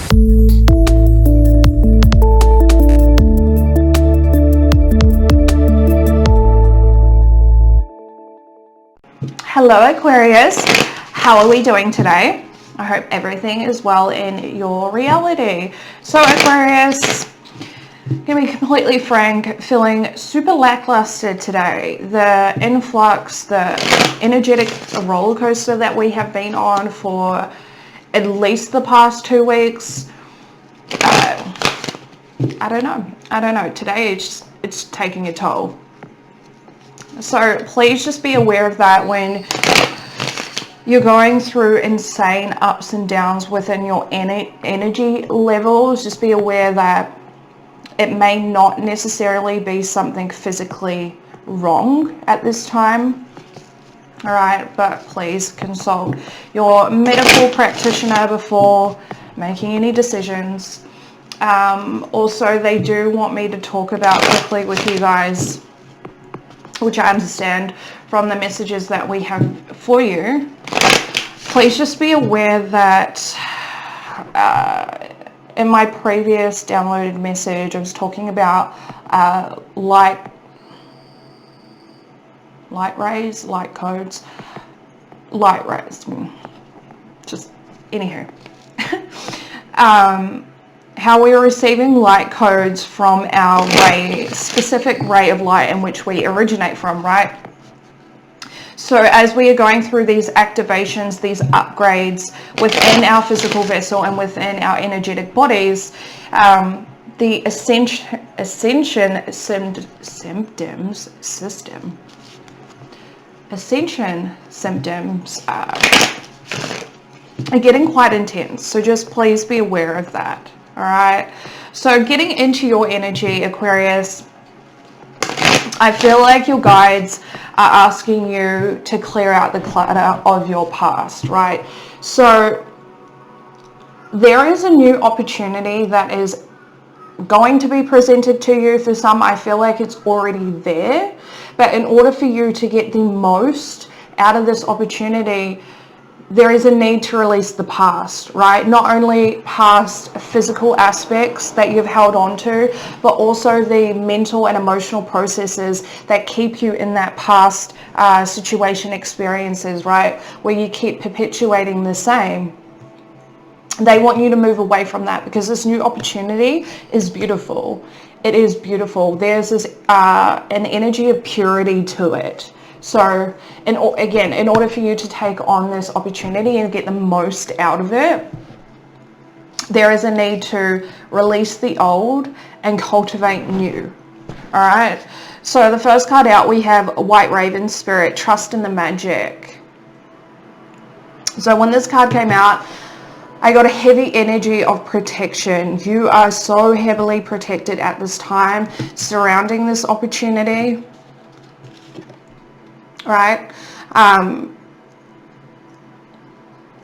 Hello Aquarius, how are we doing today? I hope everything is well in your reality. So Aquarius, gonna be completely frank, feeling super lackluster today. The influx, the energetic roller coaster that we have been on for at least the past 2 weeks, I don't know. Today it's taking a toll. So please just be aware of that when you're going through insane ups and downs within your energy levels. Just be aware that it may not necessarily be something physically wrong at this time. All right, but please consult your medical practitioner before making any decisions. Also, they do want me to talk about quickly with you guys, which I understand from the messages that we have for you. Please just be aware that in my previous downloaded message, I was talking about light rays, light codes, light rays. Just anywho. How we are receiving light codes from our specific ray of light in which we originate from, right? So as we are going through these activations, these upgrades within our physical vessel and within our energetic bodies, the ascension symptoms are getting quite intense. So just please be aware of that. All right. So getting into your energy, Aquarius, I feel like your guides are asking you to clear out the clutter of your past, right? So there is a new opportunity that is going to be presented to you. For some, I feel like it's already there. But in order for you to get the most out of this opportunity, there is a need to release the past, right? Not only past physical aspects that you've held on to, but also the mental and emotional processes that keep you in that past situation experiences, right? Where you keep perpetuating the same. They want you to move away from that because this new opportunity is beautiful. It is beautiful. There's this an energy of purity to it. So, in order for you to take on this opportunity and get the most out of it, there is a need to release the old and cultivate new. All right. So the first card out, we have White Raven Spirit, Trust in the Magic. So when this card came out, I got a heavy energy of protection. You are so heavily protected at this time surrounding this opportunity. Right?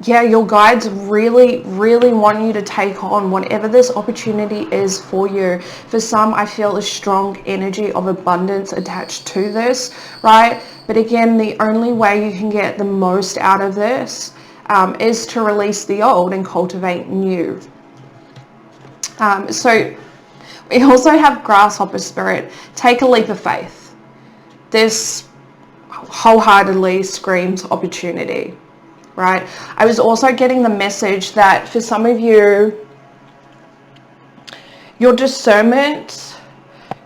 Yeah, your guides really want you to take on whatever this opportunity is for you. For some, I feel a strong energy of abundance attached to this, right? But again, the only way you can get the most out of this is to release the old and cultivate new. So we also have Grasshopper Spirit, take a leap of faith. This wholeheartedly screams opportunity, right? I was also getting the message that for some of you, your discernment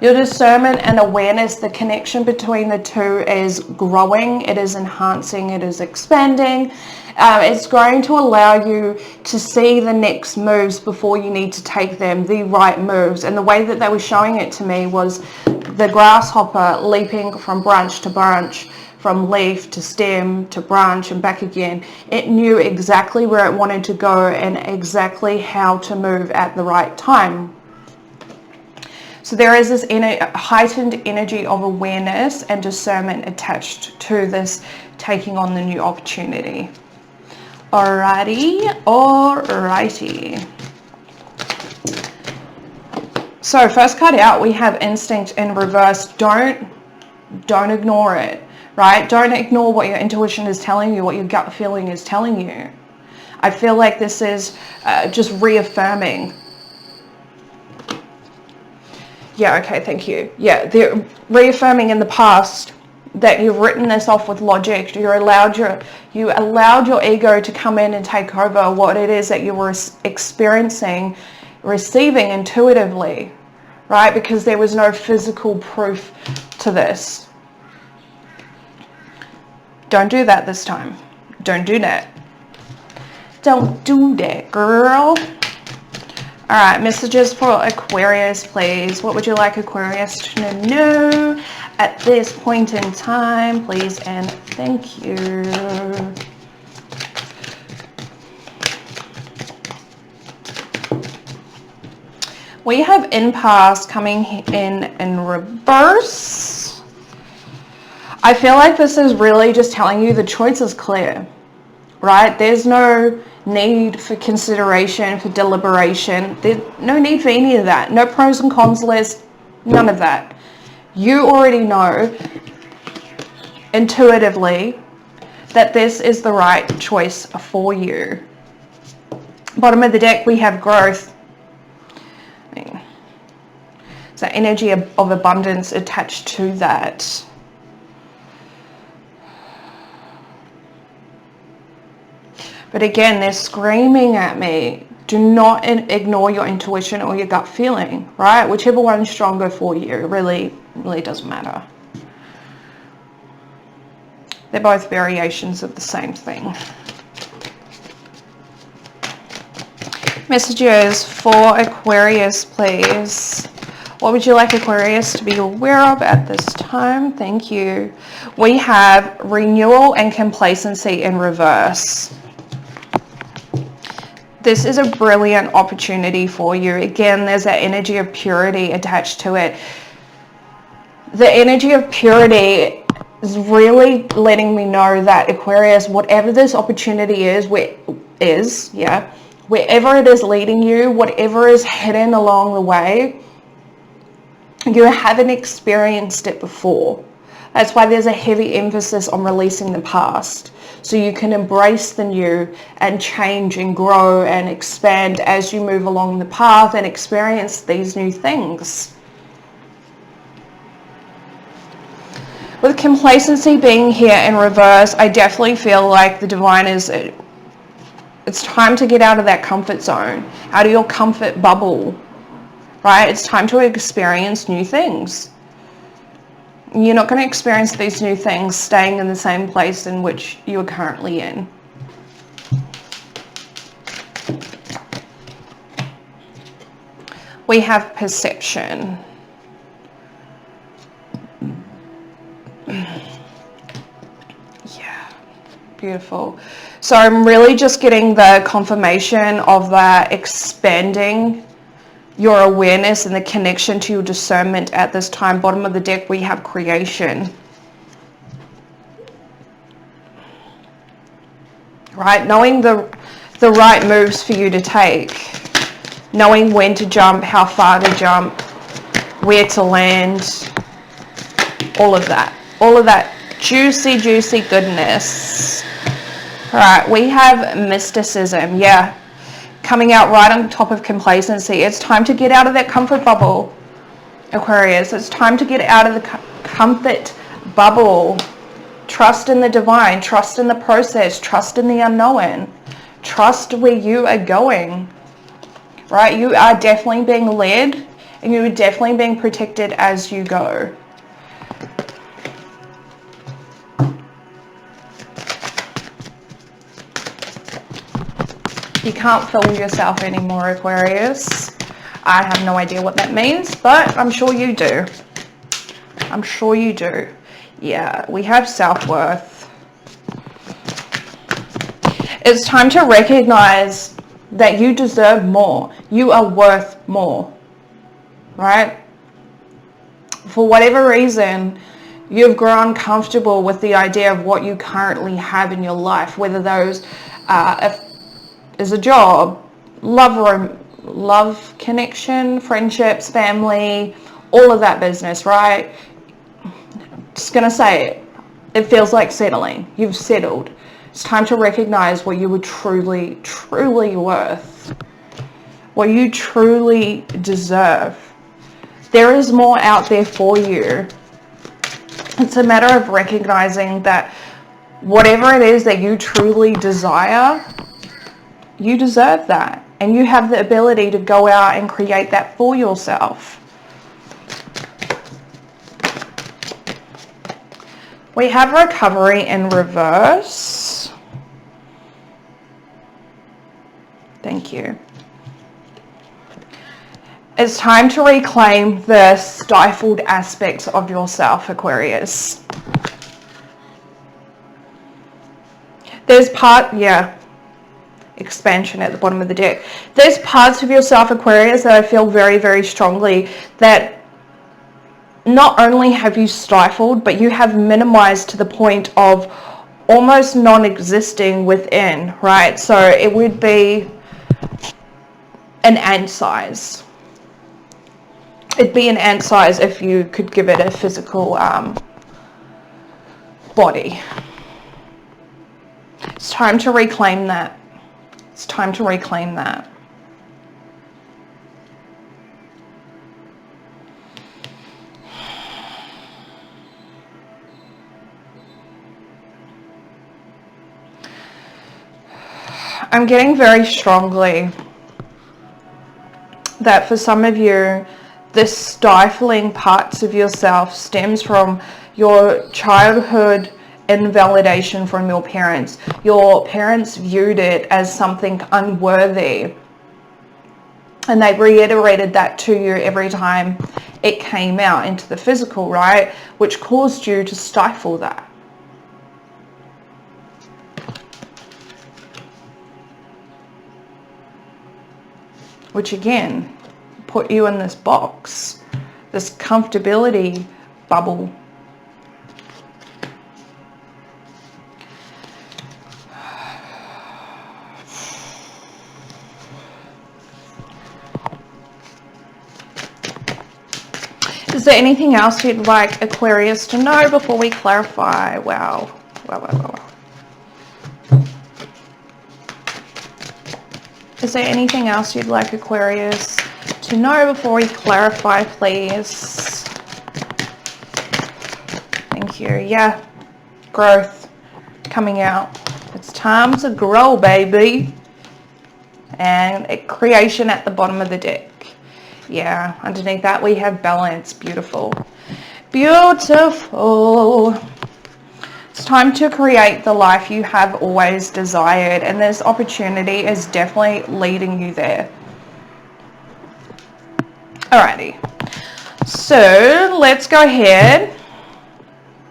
and awareness, the connection between the two is growing, it is enhancing, it is expanding. It's going to allow you to see the next moves before you need to take them, the right moves. And the way that they were showing it to me was the grasshopper leaping from branch to branch, from leaf to stem to branch and back again. It knew exactly where it wanted to go and exactly how to move at the right time. So there is this heightened energy of awareness and discernment attached to this taking on the new opportunity. Alrighty. So first card out, we have Instinct in reverse. Don't ignore it, right? Don't ignore what your intuition is telling you, what your gut feeling is telling you. I feel like this is just reaffirming. Yeah, okay, thank you. Yeah, they're reaffirming in the past that you've written this off with logic. You allowed your ego to come in and take over what it is that you were experiencing, receiving intuitively, right? Because there was no physical proof to this. Don't do that this time. Don't do that. Don't do that, girl. All right, messages for Aquarius, please. What would you like Aquarius to know at this point in time, please, and thank you. We have impasse coming in reverse. I feel like this is really just telling you the choice is clear, right? There's no need for consideration, for deliberation. There's no need for any of that. No pros and cons list, none of that. You already know intuitively that this is the right choice for you. Bottom of the deck, we have growth. So energy of abundance attached to that. But again, they're screaming at me, do not ignore your intuition or your gut feeling, right? Whichever one's stronger for you, really doesn't matter. They're both variations of the same thing. Messages for Aquarius, please. What would you like Aquarius to be aware of at this time? Thank you. We have renewal and complacency in reverse. This is a brilliant opportunity for you. Again, there's that energy of purity attached to it. The energy of purity is really letting me know that Aquarius, whatever this opportunity is, wherever it is leading you, whatever is hidden along the way, you haven't experienced it before. That's why there's a heavy emphasis on releasing the past, so you can embrace the new and change and grow and expand as you move along the path and experience these new things. With complacency being here in reverse, I definitely feel like the divine is, it's time to get out of that comfort zone, out of your comfort bubble, right? It's time to experience new things. You're not going to experience these new things staying in the same place in which you are currently in. We have perception. Yeah, beautiful. So I'm really just getting the confirmation of that expanding your awareness and the connection to your discernment at this time. Bottom of the deck, we have creation. Right? Knowing the right moves for you to take. Knowing when to jump, how far to jump, where to land. All of that. All of that juicy, juicy goodness. All right, we have mysticism. Yeah. Coming out right on top of complacency. It's time to get out of that comfort bubble, Aquarius. It's time to get out of the comfort bubble. Trust in the divine. Trust in the process. Trust in the unknown. Trust where you are going. Right? You are definitely being led, and you are definitely being protected as you go. You can't fool yourself anymore, Aquarius. I have no idea what that means, but I'm sure you do. I'm sure you do. Yeah, we have self-worth. It's time to recognize that you deserve more. You are worth more, right? For whatever reason, you've grown comfortable with the idea of what you currently have in your life, whether those is a job, love connection, friendships, family, all of that business, right? Just gonna say it. It feels like settling. You've settled. It's time to recognize what you were truly, truly worth. What you truly deserve. There is more out there for you. It's a matter of recognizing that whatever it is that you truly desire, you deserve that. And you have the ability to go out and create that for yourself. We have recovery in reverse. Thank you. It's time to reclaim the stifled aspects of yourself, Aquarius. There's expansion at the bottom of the deck. There's parts of yourself, Aquarius, that I feel very, very strongly that not only have you stifled, but you have minimized to the point of almost non-existing within, right? So it would be an ant size. It'd be an ant size if you could give it a physical body. It's time to reclaim that. It's time to reclaim that. I'm getting very strongly that for some of you, the stifling parts of yourself stems from your childhood invalidation from your parents. Your parents viewed it as something unworthy. And they reiterated that to you every time it came out into the physical, right? Which caused you to stifle that. Which again, put you in this box, this comfortability bubble. Is there anything else you'd like Aquarius to know before we clarify? Wow. Is there anything else you'd like Aquarius to know before we clarify, please? Thank you. Yeah, growth coming out. It's time to grow, baby. And creation at the bottom of the deck. Yeah, underneath that we have balance. Beautiful. Beautiful. It's time to create the life you have always desired, and this opportunity is definitely leading you there. Alrighty, so let's go ahead.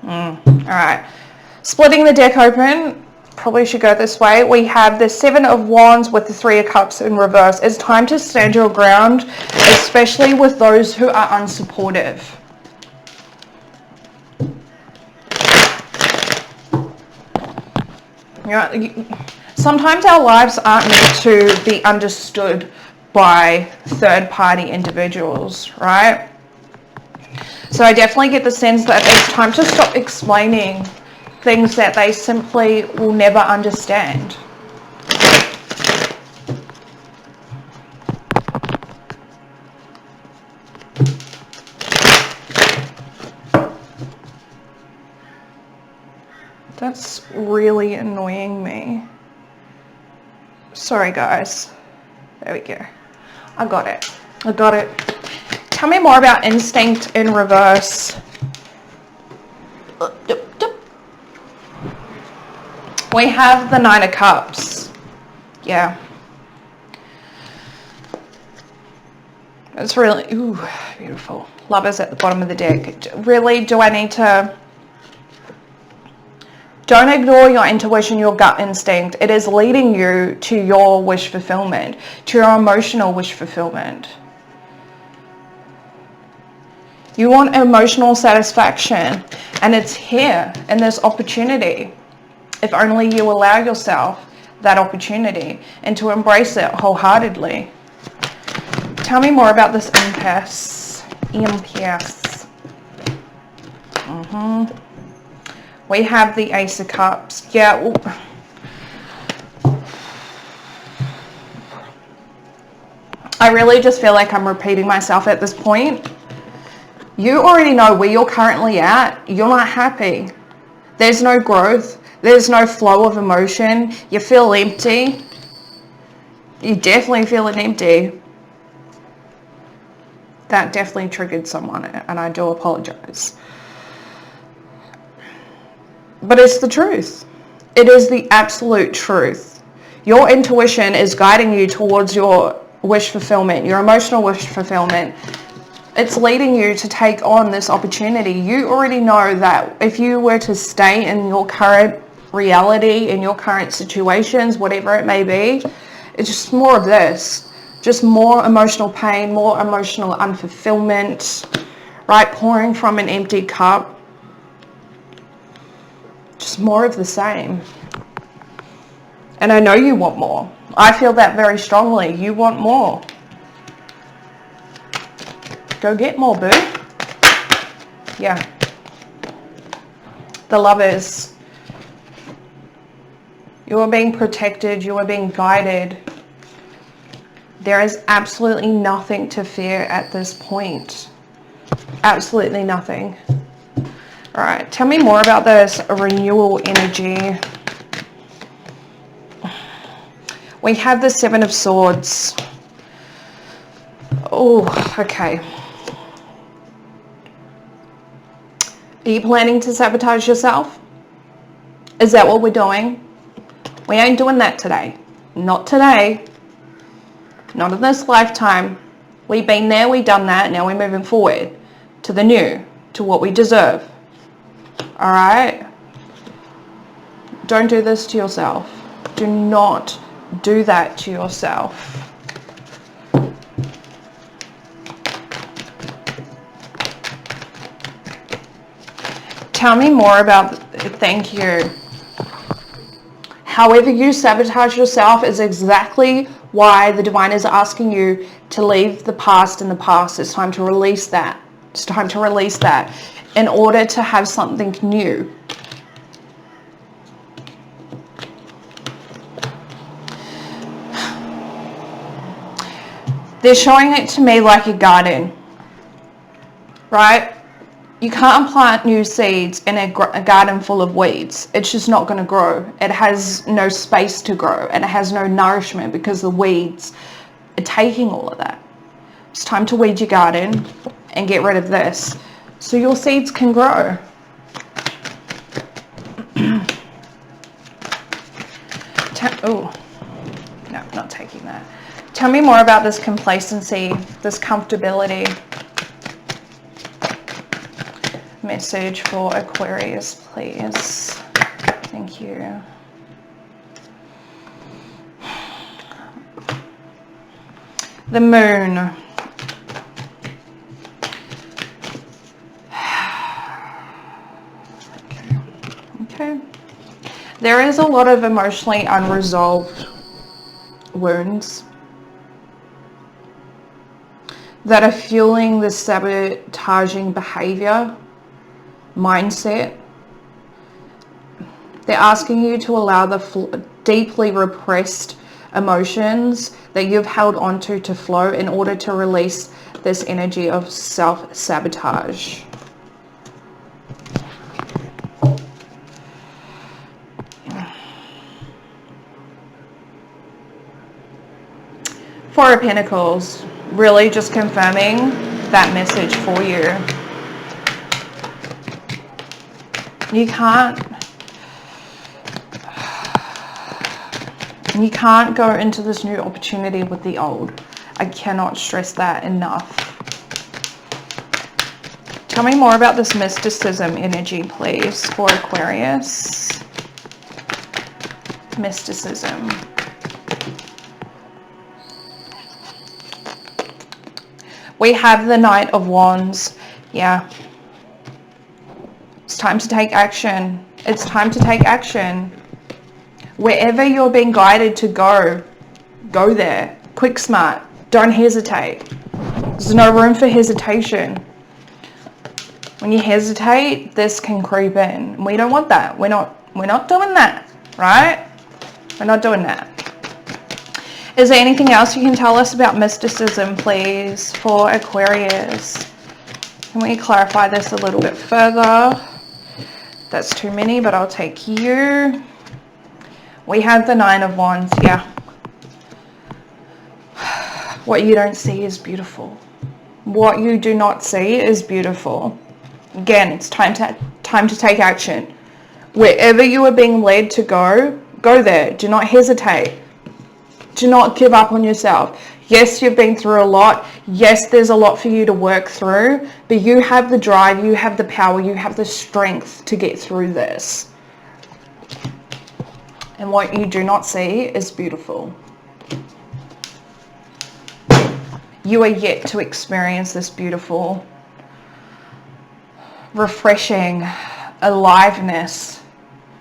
Alright, splitting the deck open, probably should go this way. We have the Seven of Wands with the Three of Cups in reverse. It's time to stand your ground, especially with those who are unsupportive. Sometimes our lives aren't meant to be understood by third-party individuals, right? So I definitely get the sense that it's time to stop explaining things that they simply will never understand. That's really annoying me. Sorry, guys. There we go. I got it. Tell me more about instinct in reverse. We have the Nine of Cups. Yeah. It's really, beautiful. Lovers at the bottom of the deck. Really, do I need to... Don't ignore your intuition, your gut instinct. It is leading you to your wish fulfillment, to your emotional wish fulfillment. You want emotional satisfaction, and it's here in this opportunity. If only you allow yourself that opportunity and to embrace it wholeheartedly. Tell me more about this impasse. We have the Ace of Cups. Yeah, I really just feel like I'm repeating myself at this point. You already know where you're currently at. You're not happy. There's no growth. There's no flow of emotion. You feel empty. You definitely feeling empty. That definitely triggered someone, and I do apologize. But it's the truth. It is the absolute truth. Your intuition is guiding you towards your wish fulfillment, your emotional wish fulfillment. It's leading you to take on this opportunity. You already know that if you were to stay in your current reality, in your current situations, whatever it may be, it's just more of this. Just more emotional pain, more emotional unfulfillment, right? Pouring from an empty cup. Just more of the same. And I know you want more. I feel that very strongly. You want more. Go get more, boo. Yeah. The Lovers. You are being protected. You are being guided. There is absolutely nothing to fear at this point. Absolutely nothing. All right. Tell me more about this renewal energy. We have the Seven of Swords. Oh, okay. Are you planning to sabotage yourself? Is that what we're doing? We ain't doing that today. Not today. Not in this lifetime. We've been there, we've done that. Now we're moving forward to the new, to what we deserve. All right? Don't do this to yourself. Do not do that to yourself. Tell me more about, thank you. However you sabotage yourself is exactly why the divine is asking you to leave the past in the past. It's time to release that. It's time to release that in order to have something new. They're showing it to me like a garden, right? You can't plant new seeds in a garden full of weeds. It's just not going to grow. It has no space to grow, and it has no nourishment because the weeds are taking all of that. It's time to weed your garden and get rid of this so your seeds can grow. Oh, no, not taking that. Tell me more about this complacency, this comfortability. Message for Aquarius, please. Thank you. The Moon. Okay. There is a lot of emotionally unresolved wounds that are fueling the sabotaging behavior, mindset. They're asking you to allow the deeply repressed emotions that you've held onto to flow in order to release this energy of self-sabotage. Four of Pentacles, really just confirming that message for you. You can't go into this new opportunity with the old. I cannot stress that enough. Tell me more about this mysticism energy, please, for Aquarius. Mysticism. We have the Knight of Wands. Yeah. It's time to take action. It's time to take action. Wherever you're being guided to go, go there. Quick, smart. Don't hesitate. There's no room for hesitation. When you hesitate, this can creep in. We don't want that. We're not doing that, right? We're not doing that. Is there anything else you can tell us about mysticism, please, for Aquarius? Can we clarify this a little bit further? That's too many, but I'll take you. We have the Nine of Wands, yeah. What you don't see is beautiful. What you do not see is beautiful. Again, it's time to take action. Wherever you are being led to go, go there. Do not hesitate. Do not give up on yourself. Yes, you've been through a lot. Yes, there's a lot for you to work through, but you have the drive, you have the power, you have the strength to get through this. And what you do not see is beautiful. You are yet to experience this beautiful, refreshing aliveness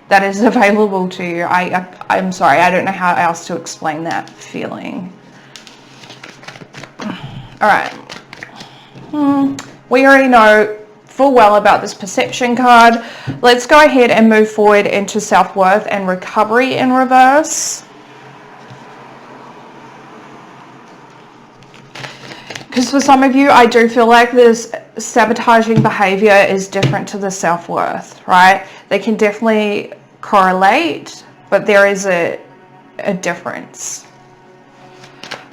that is available to you. I'm sorry, I don't know how else to explain that feeling. All right. We already know full well about this perception card. Let's go ahead and move forward into self-worth and recovery in reverse. Because for some of you, I do feel like this sabotaging behavior is different to the self-worth, right? They can definitely correlate, but there is a difference.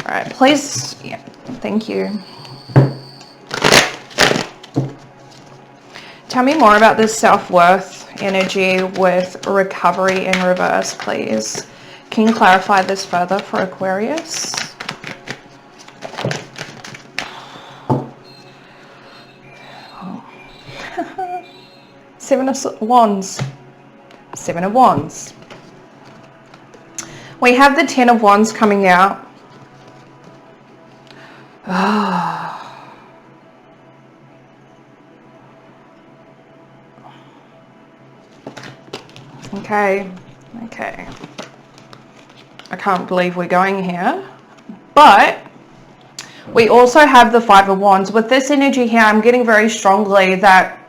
All right, please, yeah, thank you. Tell me more about this self-worth energy with recovery in reverse, please. Can you clarify this further for Aquarius? Seven of Wands. Seven of Wands. We have the Ten of Wands coming out. Okay. I can't believe we're going here. But we also have the Five of Wands. With this energy here, I'm getting very strongly that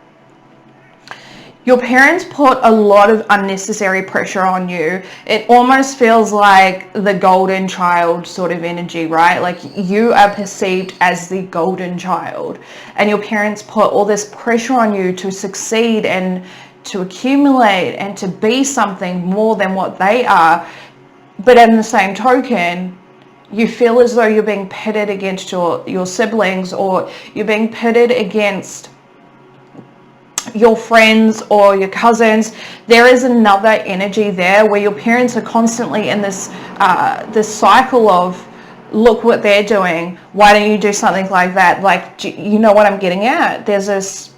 your parents put a lot of unnecessary pressure on you. It almost feels like the golden child sort of energy, right? Like you are perceived as the golden child, and your parents put all this pressure on you to succeed and to accumulate and to be something more than what they are. But in the same token, you feel as though you're being pitted against your siblings, or you're being pitted against your friends or your cousins. There is another energy there where your parents are constantly in this this cycle of, look what they're doing, why don't you do something like that? Like, you know what I'm getting at? There's this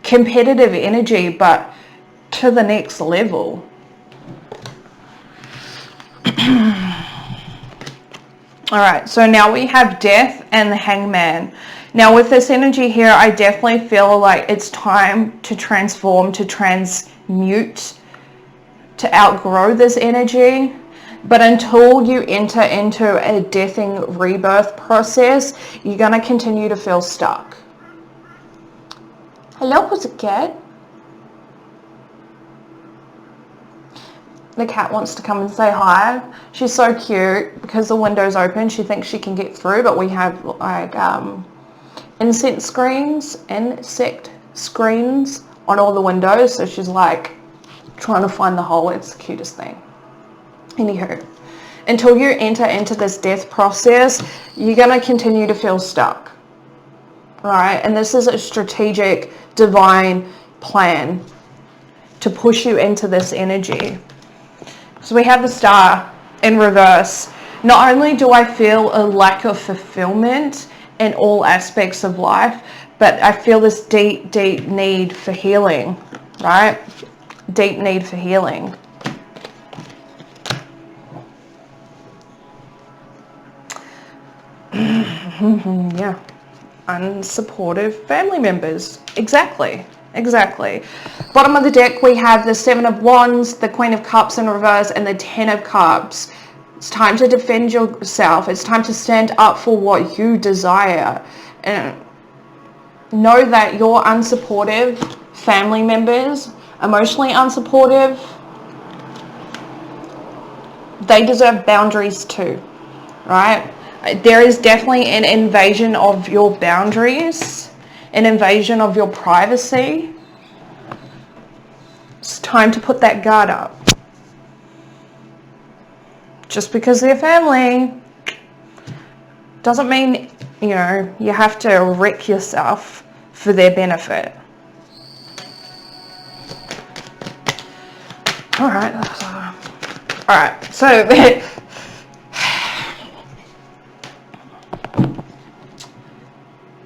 competitive energy, but to the next level. All right, so now we have Death and the Hangman. Now with this energy here, I definitely feel like it's time to transform, to transmute, to outgrow this energy. But until you enter into a deathing rebirth process, you're going to continue to feel stuck. Hello, pussycat. The cat wants to come and say hi. She's so cute because the window's open. She thinks she can get through, but we have like insect screens on all the windows. So she's like trying to find the hole. It's the cutest thing. Anywho, until you enter into this death process, you're going to continue to feel stuck. All right, and this is a strategic divine plan to push you into this energy. So we have the Star in reverse. Not only do I feel a lack of fulfillment in all aspects of life, but I feel this deep, deep need for healing, right? Deep need for healing. Yeah. Unsupportive family members. Exactly. Bottom of the deck, we have the Seven of Wands, the Queen of Cups in reverse, and the Ten of Cups. It's time to defend yourself. It's time to stand up for what you desire. And know that your unsupportive family members, emotionally unsupportive, they deserve boundaries too. right? There is definitely an invasion of your boundaries, an invasion of your privacy. It's time to put that guard up. Just because they're family doesn't mean, you know, you have to wreck yourself for their benefit. All right, so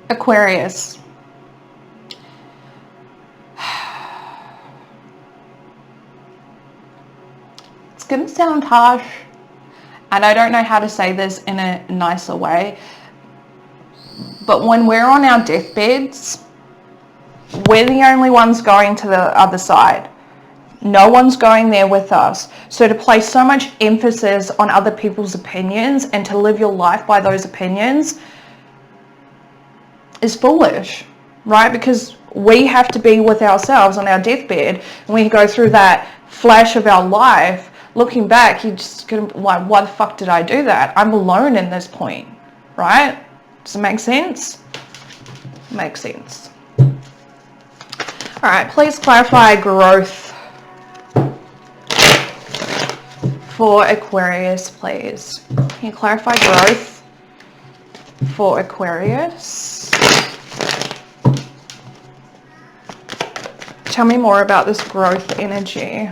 Aquarius. It's going to sound harsh, and I don't know how to say this in a nicer way, but when we're on our deathbeds, we're the only ones going to the other side. No one's going there with us. So to place so much emphasis on other people's opinions and to live your life by those opinions is foolish, right? Because we have to be with ourselves on our deathbed, and we go through that flash of our life. Looking back, you're just gonna be like, why the fuck did I do that? I'm alone in this point, right? Does it make sense? Makes sense. All right, please clarify growth for Aquarius, please. Can you clarify growth for Aquarius? Tell me more about this growth energy.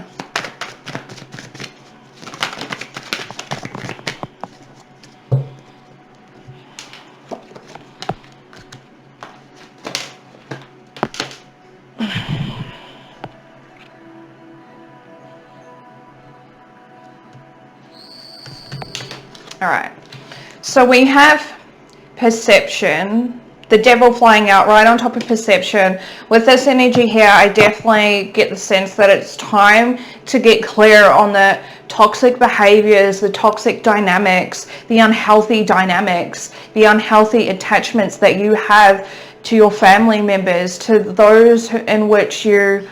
All right, so we have perception, the devil flying out right on top of perception. With this energy here, I definitely get the sense that it's time to get clear on the toxic behaviors, the toxic dynamics, the unhealthy dynamics, the unhealthy attachments that you have to your family members, to those in which you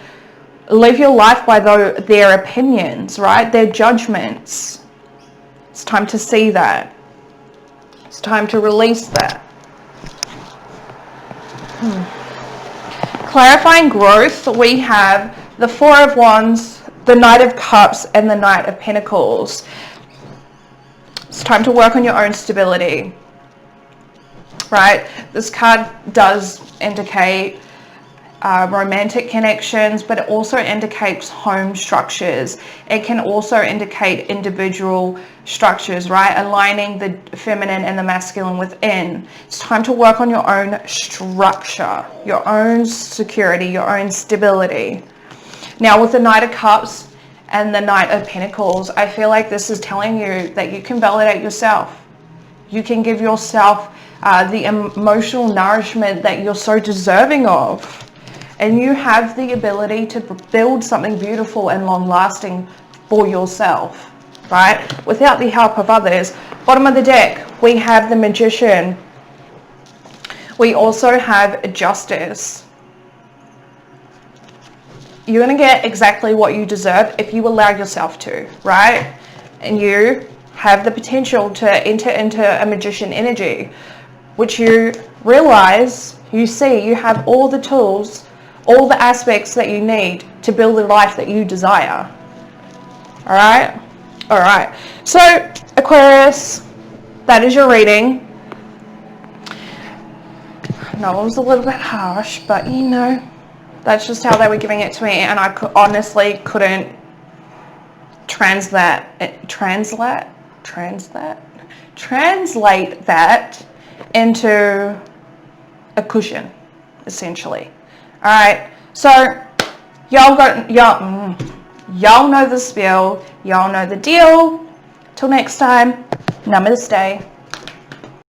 live your life by their opinions, right? Their judgments. It's time to see that. It's time to release that. Clarifying growth, we have the Four of Wands, the Knight of Cups, and the Knight of Pentacles. It's time to work on your own stability, right? This card does indicate romantic connections, but it also indicates home structures. It can also indicate individual structures, right? Aligning the feminine and the masculine within. It's time to work on your own structure, your own security, your own stability. Now with the Knight of Cups and the Knight of Pentacles, I feel like this is telling you that you can validate yourself. You can give yourself the emotional nourishment that you're so deserving of. And you have the ability to build something beautiful and long-lasting for yourself, right? Without the help of others. Bottom of the deck, we have the Magician. We also have Justice. You're going to get exactly what you deserve if you allow yourself to, right? And you have the potential to enter into a Magician energy, which you realize, you see, you have all the tools, all the aspects that you need to build the life that you desire. All right? All right. So, Aquarius, that is your reading. No, it was a little bit harsh, but you know, that's just how they were giving it to me, and I honestly couldn't translate that into a cushion, essentially. All right, so y'all know the spiel, y'all know the deal. Till next time, namaste.